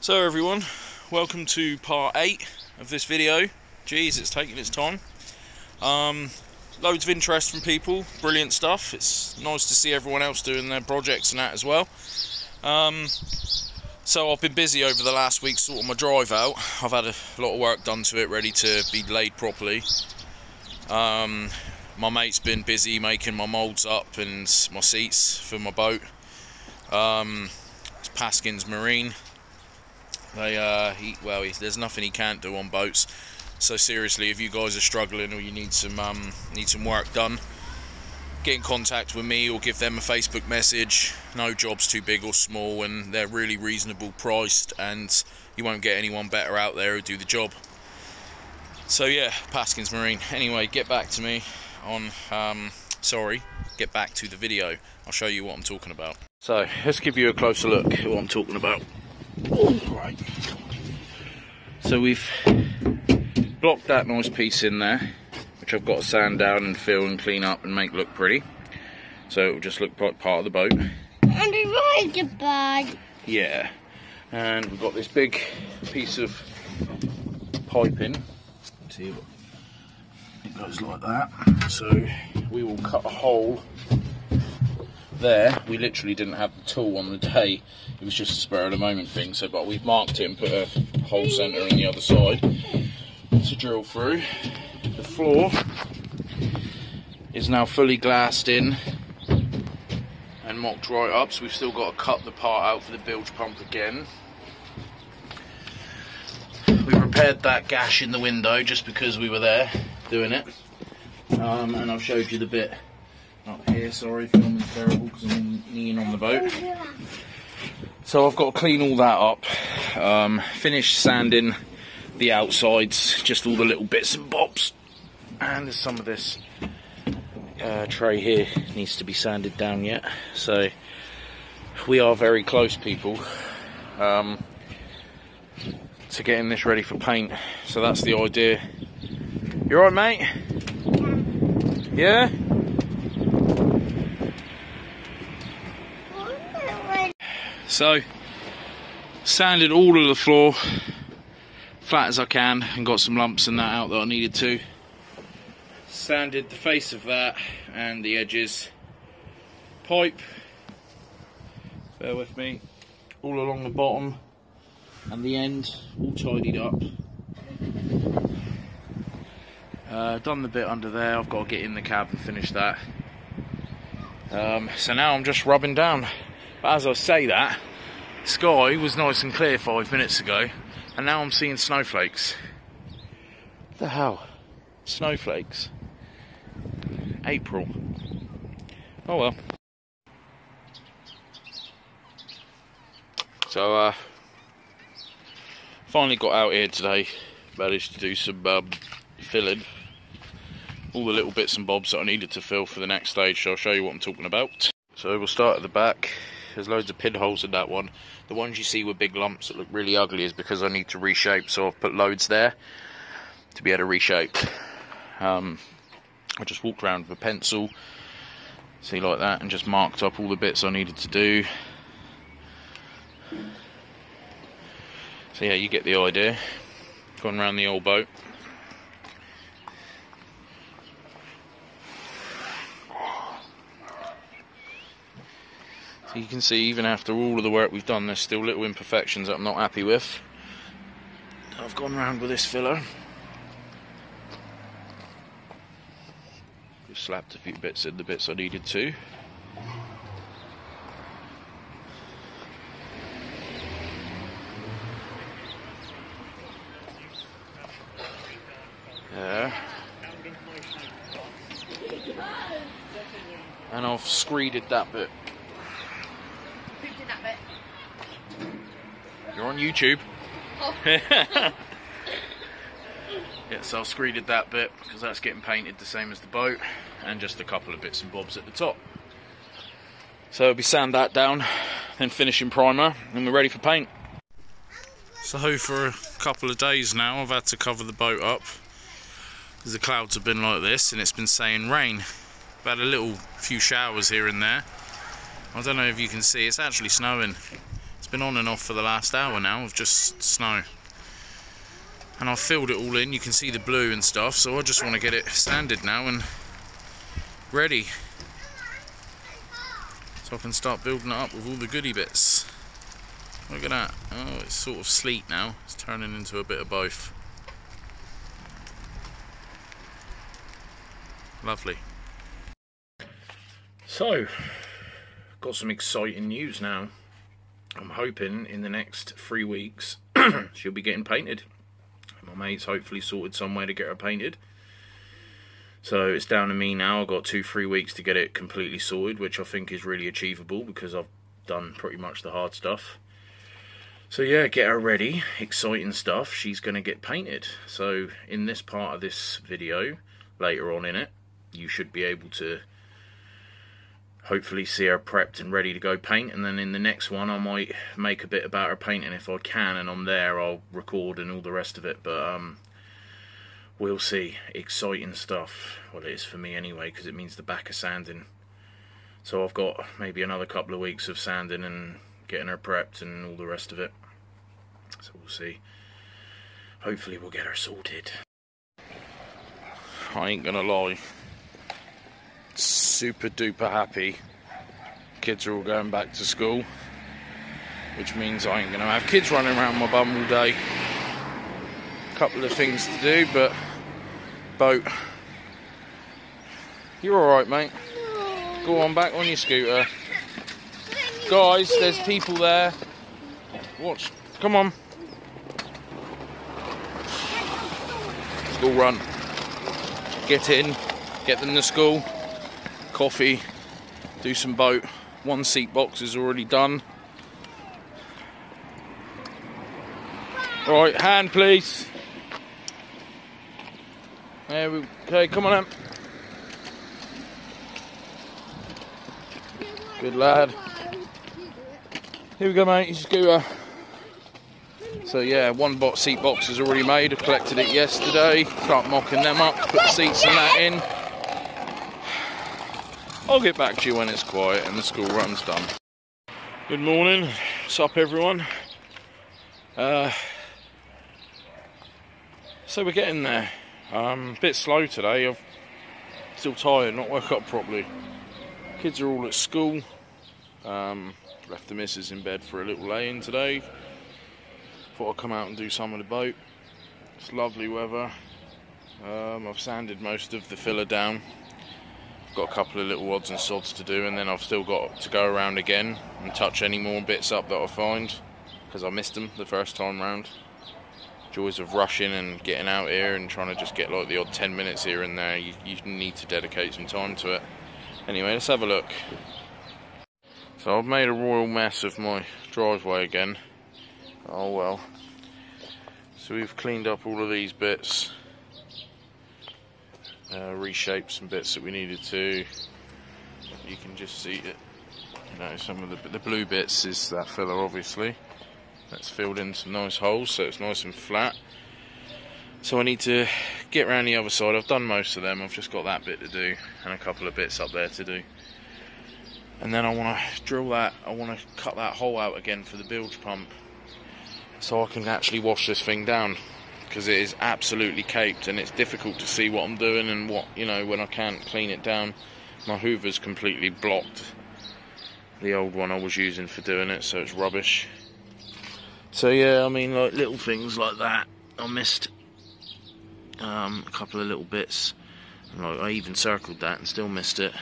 So everyone, welcome to part 8 of this video. Geez, it's taking its time. Loads of interest from people, brilliant stuff. It's nice to see everyone else doing their projects and that as well. So I've been busy over the last week sorting my drive out. I've had a lot of work done to it, ready to be laid properly. My mate's been busy making my moulds up and my seats for my boat. It's Paskin's Marine. There's nothing he can't do on boats. So seriously, if you guys are struggling or you need some work done, get in contact with me or give them a Facebook message. No job's too big or small, and they're really reasonable priced, and you won't get anyone better out there who do the job. So yeah, Paskin's Marine. Anyway, get back to me on get back to the video. I'll show you what I'm talking about. So let's give you a closer look at what I'm talking about. Right. So we've blocked that nice piece in there, which I've got to sand down and fill and clean up and make look pretty. So it'll just look like part of the boat. And the boat. Yeah. And we've got this big piece of piping. See, it goes like that. So we will cut a hole there. We literally didn't have the tool on the day. It was just a spur of the moment thing. So, but we've marked it and put a hole centre on the other side to drill through. The floor is now fully glassed in and mocked right up. So we've still got to cut the part out for the bilge pump again. We repaired that gash in the window just because we were there doing it. And I've showed you the bit up here. Sorry, filming's terrible because I'm kneeing on the boat. So I've got to clean all that up, finish sanding the outsides, just all the little bits and bobs, and there's some of this tray here needs to be sanded down yet. So we are very close, people, to getting this ready for paint. So that's the idea. You alright, mate? Yeah? So, sanded all of the floor flat as I can and got some lumps in that out that I needed to. Sanded the face of that and the edges. Pipe, bear with me, all along the bottom and the end, all tidied up. Done the bit under there. I've got to get in the cab and finish that. So now I'm just rubbing down. But as I say that, the sky was nice and clear 5 minutes ago, and now I'm seeing snowflakes. What the hell? Snowflakes? April. Oh well. So, finally got out here today. Managed to do some filling. All the little bits and bobs that I needed to fill for the next stage, so I'll show you what I'm talking about. So we'll start at the back. There's loads of pinholes in that one. The ones you see with big lumps that look really ugly is because I need to reshape, so I've put loads there to be able to reshape. I just walked around with a pencil, see, like that, and just marked up all the bits I needed to do. So yeah, you get the idea. Gone around the old boat. You can see, even after all of the work we've done, there's still little imperfections that I'm not happy with. I've gone round with this filler. Just slapped a few bits in the bits I needed to. There. and I've screeded that bit. Who did that bit? You're on YouTube. Oh. Yeah, so I've screeded that bit because that's getting painted the same as the boat, and just a couple of bits and bobs at the top. So we sand that down, then finishing primer, and we're ready for paint. So for a couple of days now I've had to cover the boat up because the clouds have been like this and it's been saying rain. I've had a few showers here and there. I don't know if you can see, it's actually snowing. It's been on and off for the last hour now of just snow. And I've filled it all in, you can see the blue and stuff, so I just want to get it sanded now and ready. So I can start building it up with all the goodie bits. Look at that. Oh, it's sort of sleet now. It's turning into a bit of both. Lovely. So, got some exciting news now. I'm hoping in the next 3 weeks she'll be getting painted. My mate's hopefully sorted somewhere to get her painted. So it's down to me now. I've got 2-3 weeks to get it completely sorted, which I think is really achievable because I've done pretty much the hard stuff. So yeah, get her ready. Exciting stuff. She's going to get painted. So in this part of this video, later on in it, you should be able to hopefully see her prepped and ready to go paint. And then in the next one, I might make a bit about her painting if I can. And I'm there, I'll record and all the rest of it. But we'll see. Exciting stuff. Well, it is for me anyway, because it means the back of sanding. So I've got maybe another couple of weeks of sanding and getting her prepped and all the rest of it. So we'll see. Hopefully we'll get her sorted. I ain't gonna lie. Super duper happy. Kids are all going back to school, which means I ain't gonna have kids running around my bum all day. Couple of things to do, but boat. You're alright, mate. Go on back on your scooter. Guys, there's people there. Watch. Come on. School run. Get in. Get them to school. Coffee. Do some boat. 1 seat box is already done. Alright, hand please. There we go. Okay, come on then. Good lad. Here we go, mate, your scooter. So yeah, 1 seat box is already made. I collected it yesterday. Start mocking them up, put the seats and that in. I'll get back to you when it's quiet and the school run's done. Good morning. What's up, everyone? So we're getting there. A bit slow today. I'm still tired, not woke up properly. Kids are all at school. Left the missus in bed for a little lay-in today. Thought I'd come out and do some of the boat. It's lovely weather. I've sanded most of the filler down. I've got a couple of little odds and sods to do, and then I've still got to go around again and touch any more bits up that I find, because I missed them the first time round. Joys of rushing and getting out here and trying to just get like the odd 10 minutes here and there. You need to dedicate some time to it. Anyway, let's have a look. So I've made a royal mess of my driveway again. Oh well. So we've cleaned up all of these bits. Reshaped some bits that we needed to. You can just see it. You know, some of the blue bits is that filler, obviously. That's filled in some nice holes, so it's nice and flat. So I need to get around the other side. I've done most of them. I've just got that bit to do and a couple of bits up there to do. And then I want to drill that. I want to cut that hole out again for the bilge pump, so I can actually wash this thing down, because it is absolutely caked and it's difficult to see what I'm doing and what, you know, when I can't clean it down. My hoover's completely blocked the old one I was using for doing it, so it's rubbish. So yeah, I mean, like little things like that. I missed a couple of little bits. Like, I even circled that and still missed it.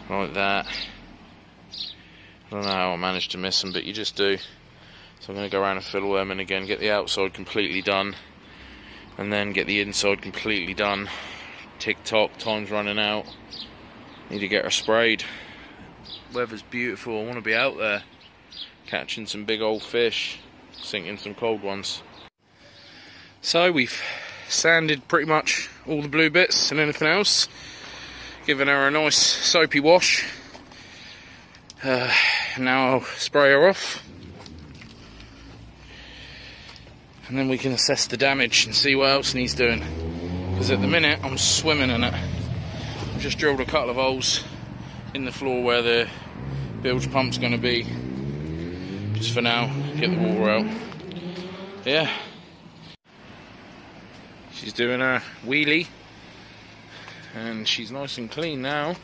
Like that. I don't know how I managed to miss them, but you just do. So I'm going to go around and fill all them in again, get the outside completely done, and then get the inside completely done. tick-tock, time's running out. Need to get her sprayed. Weather's beautiful, I want to be out there catching some big old fish, sinking some cold ones. So we've sanded pretty much all the blue bits and anything else, giving her a nice soapy wash. Now I'll spray her off, and then we can assess the damage and see what else needs doing, because at the minute I'm swimming in it. I've just drilled a couple of holes in the floor where the bilge pump's going to be, just for now, get the water out. Yeah, she's doing her wheelie and she's nice and clean now.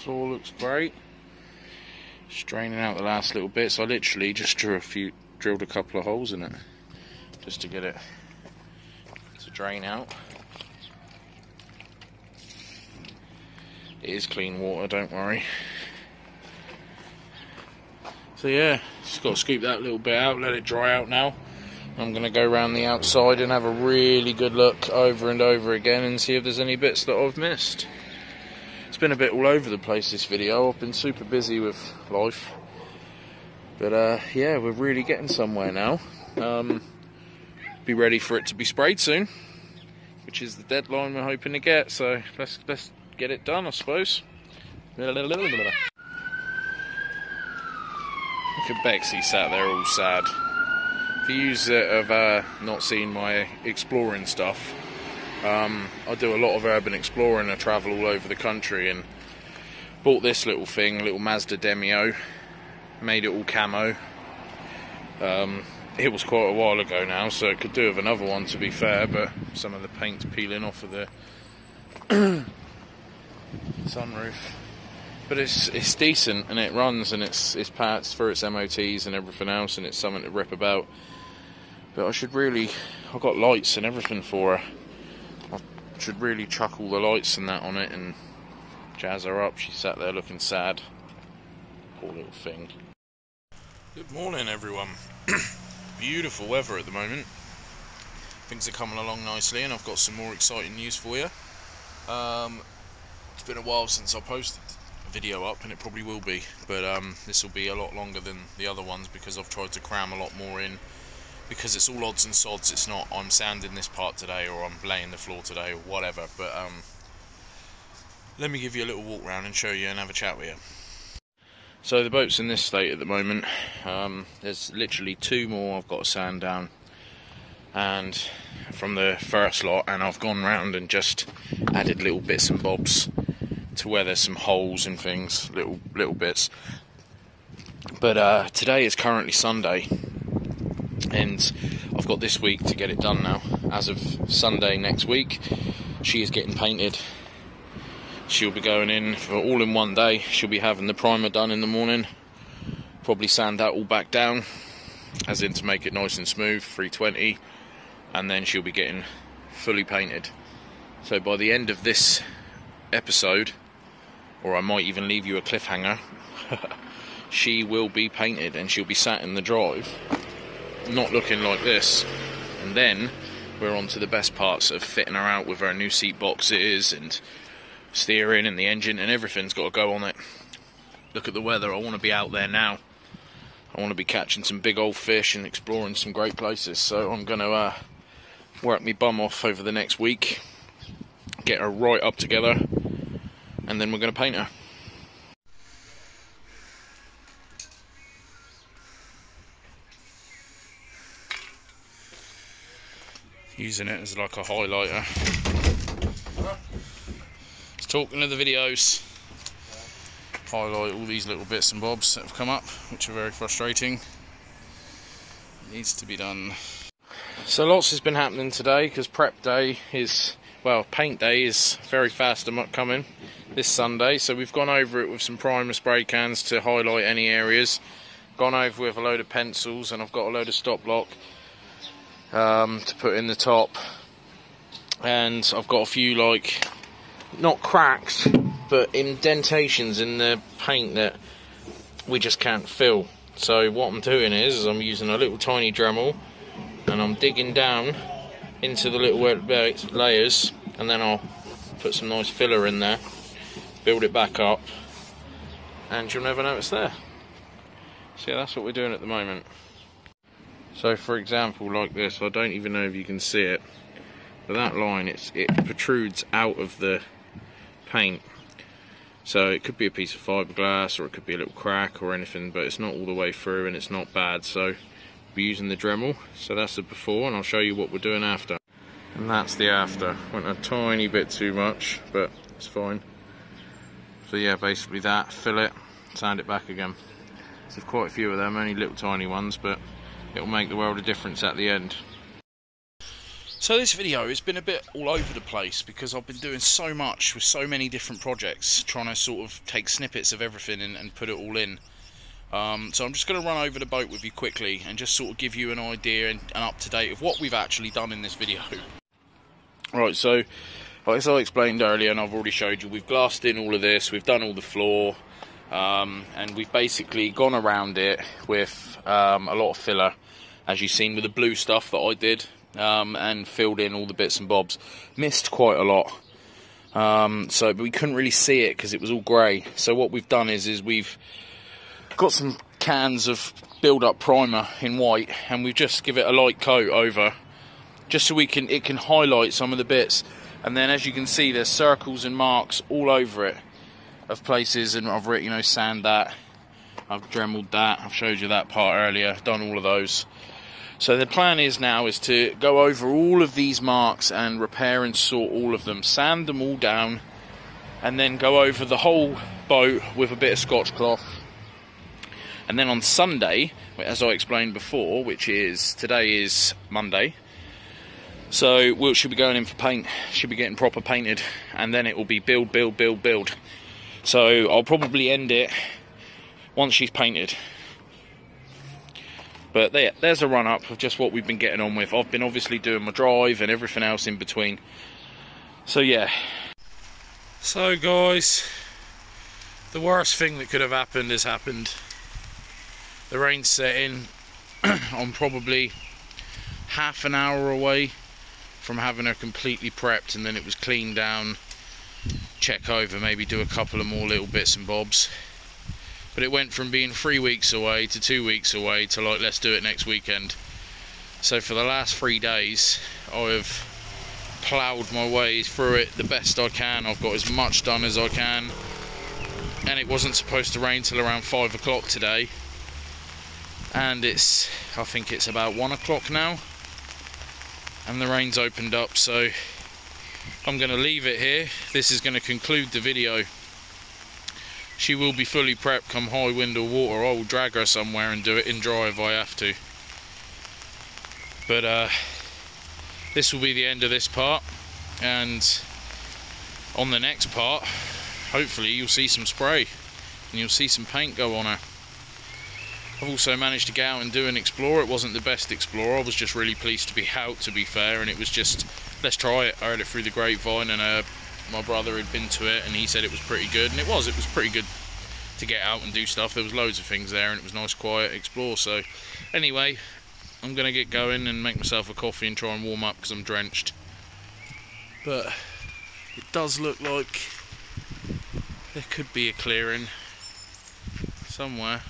Floor looks great. Straining out the last little bits. I literally just drilled a couple of holes in it just to get it to drain out. It is clean water, don't worry. So yeah, just got to scoop that little bit out, let it dry out now. I'm going to go around the outside and have a really good look over and over again and see if there's any bits that I've missed. It's been a bit all over the place, this video. I've been super busy with life. But yeah, we're really getting somewhere now. Be ready for it to be sprayed soon, which is the deadline we're hoping to get. So let's get it done, I suppose. Look at Bexy sat there all sad. For you that have not seen my exploring stuff, I do a lot of urban exploring. I travel all over the country and bought this little thing, little Mazda Demio, made it all camo. It was quite a while ago now, so it could do with another one, to be fair, but some of the paint's peeling off of the sunroof. But it's decent, and it runs, and it's parts for its MOTs and everything else, and it's something to rip about. But I've got lights and everything for her. I should really chuck all the lights and that on it and jazz her up. She sat there looking sad. Poor little thing. Good morning, everyone. Beautiful weather at the moment. Things are coming along nicely, and I've got some more exciting news for you. It's been a while since I posted a video up, and it probably will be, but this will be a lot longer than the other ones because I've tried to cram a lot more in, because it's all odds and sods. It's not I'm sanding this part today or I'm laying the floor today or whatever, but let me give you a little walk around and show you and have a chat with you. So the boat's in this state at the moment. There's literally 2 more I've got to sand down, and from the first lot, and I've gone round and just added little bits and bobs to where there's some holes and things, little bits. But today is currently Sunday, and I've got this week to get it done now. As of Sunday next week, she is getting painted. She'll be going in for all in one day. She'll be having the primer done in the morning, probably sand that all back down, as in to make it nice and smooth, 320, and then she'll be getting fully painted. So by the end of this episode, or I might even leave you a cliffhanger, she will be painted and she'll be sat in the drive, not looking like this. And then we're on to the best parts of fitting her out with her new seat boxes and steering, and the engine and everything's got to go on it. Look at the weather. I want to be out there now. I want to be catching some big old fish and exploring some great places. So I'm going to work me bum off over the next week, get her right up together, and then we're going to paint her. Using it as like a highlighter. Just talking to the videos. Highlight all these little bits and bobs that have come up, which are very frustrating. It needs to be done. So lots has been happening today, because prep day is, well, paint day is very fast coming this Sunday. So we've gone over it with some primer spray cans to highlight any areas. Gone over with a load of pencils, and I've got a load of stop block to put in the top. And I've got a few, like, not cracks, but indentations in the paint that we just can't fill. So what I'm doing is I'm using a little tiny Dremel, and I'm digging down into the little wet layers and then I'll put some nice filler in there, build it back up, and you'll never know it's there. So yeah, that's what we're doing at the moment. So for example, like this, I don't even know if you can see it, but that line, it protrudes out of the paint. So it could be a piece of fiberglass, or it could be a little crack or anything, but it's not all the way through and it's not bad. So we're using the Dremel. So that's the before, and I'll show you what we're doing after. And that's the after. Went a tiny bit too much, but it's fine. So yeah, basically that, fill it, sand it back again. So there's quite a few of them, only little tiny ones, but it'll make the world of difference at the end. So this video has been a bit all over the place because I've been doing so much with so many different projects, trying to sort of take snippets of everything and put it all in. So I'm just going to run over the boat with you quickly and just sort of give you an idea and an up-to-date of what we've actually done in this video. Right, so as I explained earlier, and I've already showed you, we've glassed in all of this, we've done all the floor, and we've basically gone around it with a lot of filler, as you've seen with the blue stuff that I did. And filled in all the bits and bobs. Missed quite a lot, but we couldn't really see it because it was all grey. So what we've done is we've got some cans of build-up primer in white, and we just give it a light coat over, just so it can highlight some of the bits. And then, as you can see, there's circles and marks all over it of places, and I've written, you know, sand that, I've dremeled that, I've showed you that part earlier, done all of those. So the plan is now to go over all of these marks and repair and sort all of them, sand them all down, and then go over the whole boat with a bit of Scotch cloth. And then on Sunday, as I explained before, today is Monday, so we should be going in for paint, should be getting proper painted, and then it will be build, build, build, build. So I'll probably end it once she's painted. But there's a run-up of just what we've been getting on with. I've been obviously doing my drive and everything else in between. So yeah. So guys, the worst thing that could have happened has happened. The rain's set in. I'm probably half an hour away from having her completely prepped, and then it was cleaned down, check over, maybe do a couple of more little bits and bobs. But it went from being 3 weeks away to 2 weeks away to like, let's do it next weekend. So for the last 3 days, I've ploughed my way through it the best I can. I've got as much done as I can. And it wasn't supposed to rain till around 5 o'clock today. And I think it's about 1 o'clock now. And the rain's opened up, so I'm going to leave it here. This is going to conclude the video. She will be fully prepped come high wind or water. I will drag her somewhere and do it in dry if I have to. But this will be the end of this part, and on the next part, hopefully you'll see some spray and you'll see some paint go on her. I've also managed to get out and do an Explorer. It wasn't the best Explorer. I was just really pleased to be out, to be fair, and it was just, let's try it. I heard it through the grapevine, and my brother had been to it and he said it was pretty good, and it was pretty good to get out and do stuff. There was loads of things there and it was nice, quiet, explore. So anyway, I'm gonna get going and make myself a coffee and try and warm up because I'm drenched. But it does look like there could be a clearing somewhere.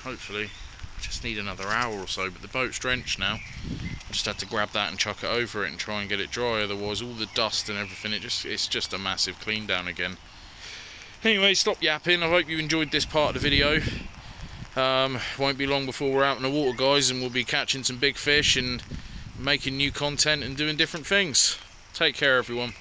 Hopefully. I just need another hour or so, but the boat's drenched now. I just had to grab that and chuck it over it and try and get it dry, otherwise all the dust and everything, it's just a massive clean down again. Anyway, stop yapping. I hope you enjoyed this part of the video. Won't be long before we're out in the water, guys, and we'll be catching some big fish and making new content and doing different things. Take care, everyone.